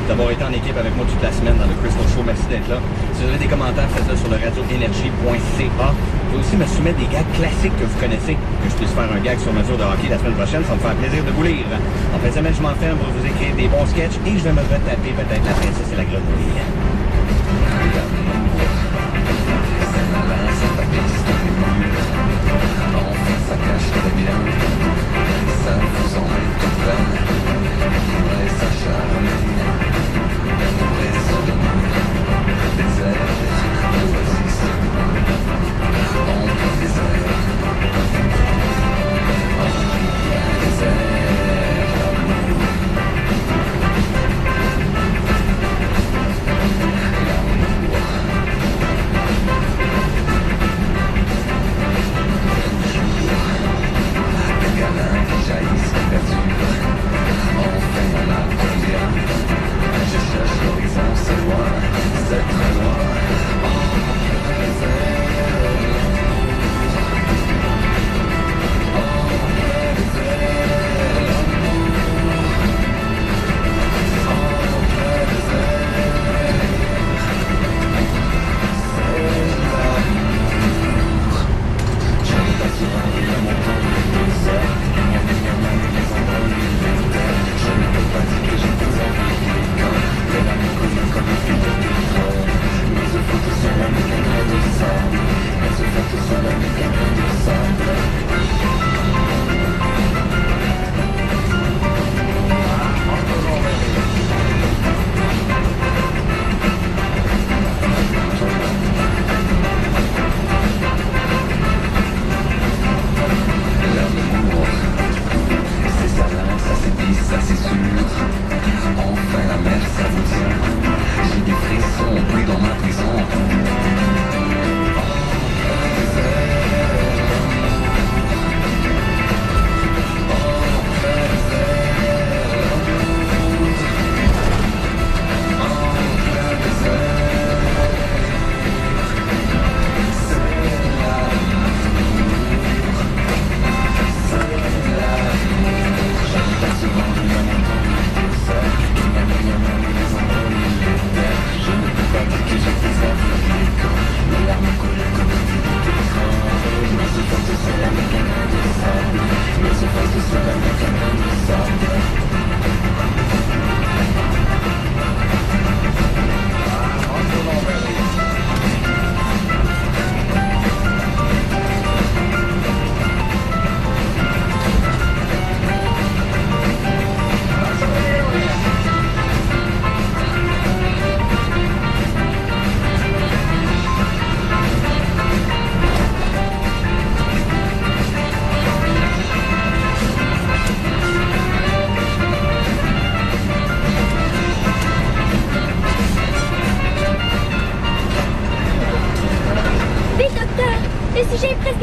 d'avoir été en équipe avec moi toute la semaine dans le Crystal Show. Merci d'être là. Si vous avez des commentaires, faites-le sur le radioénergie.ca. Vous pouvez aussi me soumettre des gags classiques que vous connaissez, que je puisse faire un gag sur mesure de hockey la semaine prochaine. Ça va me faire plaisir de vous lire. En fin de semaine, je m'enferme pour vous écrire des bons sketchs et je vais me retaper peut-être La princesse et la grenouille. Ça cache très bien, ça vous en met tout plein, et ça charme, l'amour est sodomie, des airs, d'oasis, en plein désert, en plein désert, l'amour, qui jaillissent, qui perdurent. Enfin on a combien? Je cherche l'horizon, c'est loin, c'est très loin. En désert, en désert, je ne pas souvent à mon temps. Je ne peux pas dire que j'ai des envies les larmes coulent comme un fil de pétrole. Mais je flotte sur la mer qu'un grain de sable. Mais je flotte sur la mer qu'un grain de sable. Ça c'est sûr, enfin la mer ça vous tient. J'ai des frissons pris dans ma prison.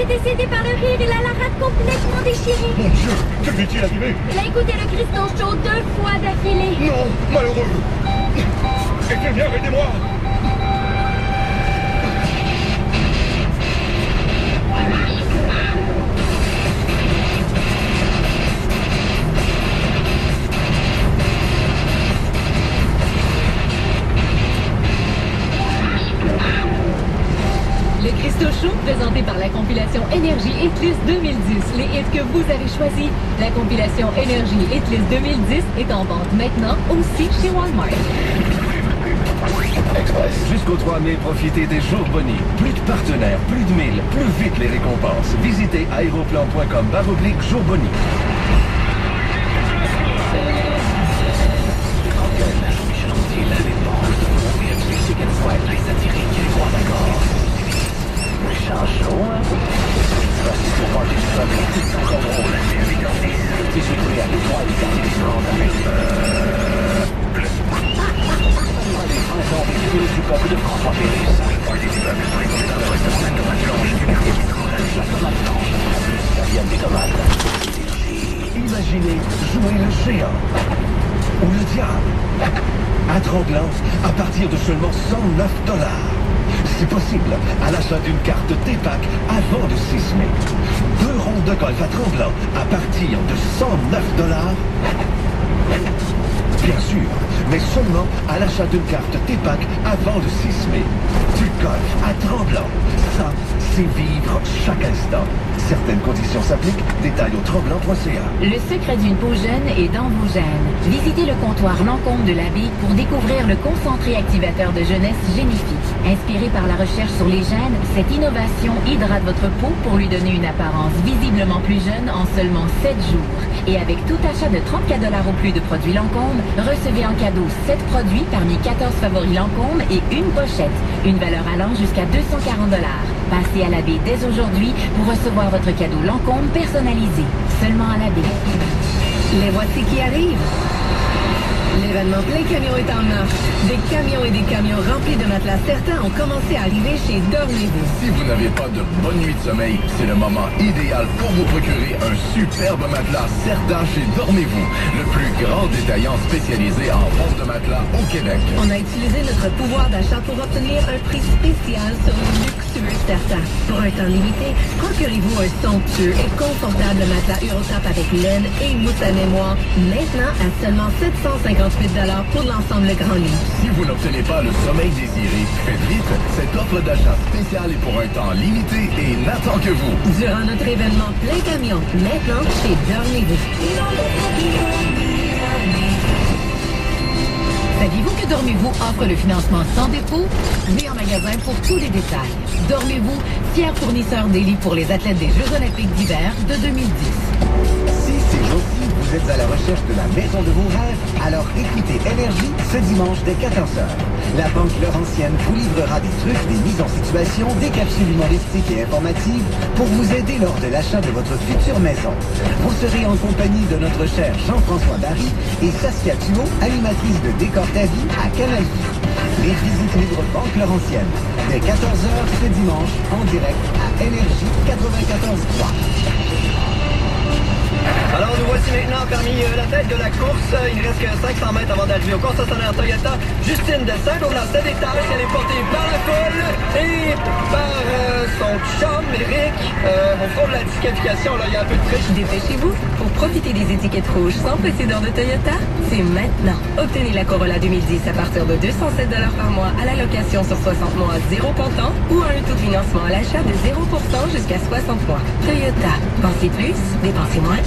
Décédé par le rire, il a la rate complètement déchirée. Mon Dieu, que lui est-il arrivé? Il a écouté le Crystal Show 2 fois d'affilée. Non, malheureux. Quelqu'un, aidez-moi. Le Crystal Show, présenté par la compilation Énergie Hitlist 2010. Les hits que vous avez choisis. La compilation Énergie Hitlist 2010 est en vente maintenant aussi chez Walmart. Express. Jusqu'au 3 mai, profitez des jours Bonnie. Plus de partenaires, plus de milles, plus vite les récompenses. Visitez aéroplan.com/jour Bonnie. Imaginez jouer le géant ou le diable à tremblant à partir de seulement $109. C'est possible à l'achat d'une carte T-Pack avant le 6 mai. 2 rondes de golf à Tremblant à partir de $109. Bien sûr, mais seulement à l'achat d'une carte TPAC avant le 6 mai. Du golf à Tremblant, ça, c'est vivre chaque instant. Certaines conditions s'appliquent, détails au tremblant.ca. Le secret d'une peau jeune est dans vos gènes. Visitez le comptoir Lancôme de l'Abbaye pour découvrir le concentré activateur de jeunesse Génifique. Inspiré par la recherche sur les gènes, cette innovation hydrate votre peau pour lui donner une apparence visiblement plus jeune en seulement 7 jours. Et avec tout achat de 34 $ ou plus de produits Lancôme, recevez en cadeau 7 produits parmi 14 favoris Lancôme et une pochette. Une valeur allant jusqu'à 240 $. Passez à l'Abbaye dès aujourd'hui pour recevoir votre cadeau Lancôme personnalisé. Seulement à l'Abbaye. Les voici qui arrivent. L'événement Plein Camion est en marche. Des camions et des camions remplis de matelas certains ont commencé à arriver chez Dormez-vous. Si vous n'avez pas de bonne nuit de sommeil, c'est le moment idéal pour vous procurer un superbe matelas Certa chez Dormez-vous, le plus grand détaillant spécialisé en vente de matelas au Québec. On a utilisé notre pouvoir d'achat pour obtenir un prix spécial sur le luxueux Certa. Pour un temps limité, procurez-vous un somptueux et confortable matelas Eurotap avec laine et mousse à mémoire, maintenant à seulement 758 $. Pour l'ensemble grand lit. Si vous n'obtenez pas le sommeil désiré, faites vite. Cette offre d'achat spéciale est pour un temps limité et n'attend que vous. Durant notre événement Plein Camion, maintenant chez Dormez-vous. Saviez-vous que Dormez-vous offre le financement sans dépôt? Venez en magasin pour tous les détails. Dormez-vous, fier fournisseur des lits pour les athlètes des Jeux Olympiques d'hiver de 2010. Si ces jours-ci, vous êtes à la recherche de la maison de vos rêves, alors écoutez Énergie ce dimanche dès 14h. La Banque Laurentienne vous livrera des trucs, des mises en situation, des capsules humoristiques et informatives pour vous aider lors de l'achat de votre future maison. Vous serez en compagnie de notre cher Jean-François Barry et Saskia Thuot, animatrice de Décor ta vie à Canal Vie. Les visites libres Banque Laurentienne, dès 14h ce dimanche, en direct à Énergie 94.3. Alors nous voici maintenant parmi la tête de la course. Il ne reste que 500 mètres avant d'arriver au concessionnaire Toyota. Justine de Saint-Gobain, étage, elle est portée par la foule et par son chum, Eric. Au fond de la disqualification, là, il y a un peu de triche. Dépêchez-vous. Pour profiter des étiquettes rouges sans précédent de Toyota, c'est maintenant. Obtenez la Corolla 2010 à partir de 207 $ par mois à la location sur 60 mois, 0 comptant ou à un taux de financement à l'achat de 0% jusqu'à 60 mois. Toyota. Pensez plus, dépensez moins.